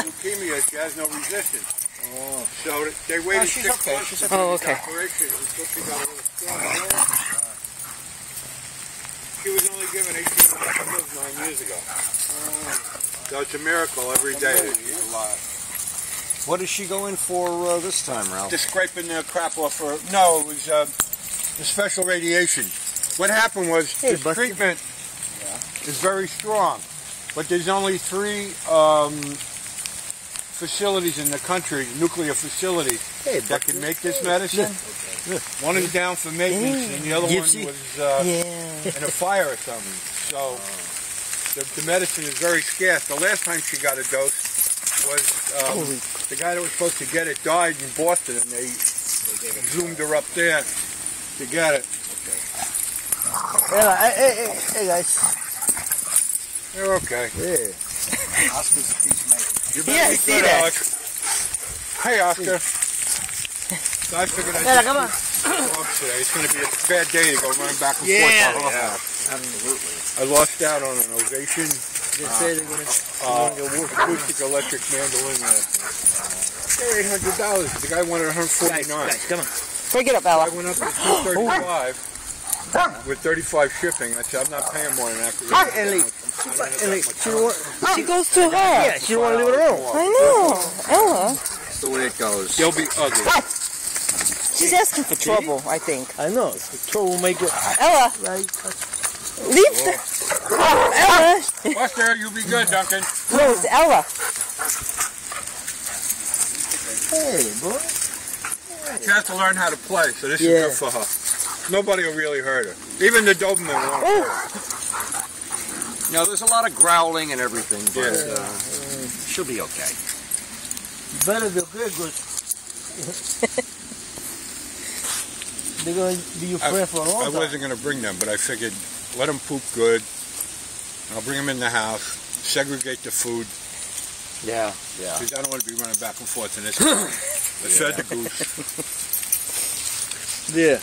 leukemia. She has no resistance. Oh. So they waited 6 months for the operation until she got a little stronger. She was only given 18 months to live 9 years ago. So it's a miracle every day that she's alive. What is she going for this time, Ralph? Just scraping the crap off her. No, it was the special radiation. What happened was this treatment is very strong, but there's only 3 facilities in the country, nuclear facilities, that can make this medicine. One is down for maintenance, and the other one was in a fire or something. So the medicine is very scarce. The last time she got a dose was the guy that was supposed to get it died in Boston, and they zoomed her up there to get it. Hey guys. You're okay. Yeah. Oscar's a peacemaker. You better be good, Alex. Hey, Oscar. So I figured I'd just walk today. It's going to be a bad day to go running back and forth. Yeah, absolutely. I lost out on an ovation. They say they're going to acoustic electric mandolin. $800. The guy wanted $149. Guys, come on. Break it up, Ella. I went up to $235 with 35 shipping. I said, I'm not paying more than that. She goes too hard. Yeah, she don't want to leave it alone. I know. Ella. That's the way it goes. They'll be ugly. She's asking for trouble, I think. I know. It's a troublemaker. Ella. Leave the... Ella. Buster, you'll be good, Duncan. No, it's Ella. Hey, boy. She has to learn how to play, so this is good for her. Nobody will really hurt her. Even the Doberman won't hurt her. No, there's a lot of growling and everything, but she'll be okay. Better be okay, because they're going to be your friend for a long time. I wasn't going to bring them, but I figured let them poop good. I'll bring them in the house, segregate the food. Yeah. Because I don't want to be running back and forth in this car. I fed the goose. Yeah.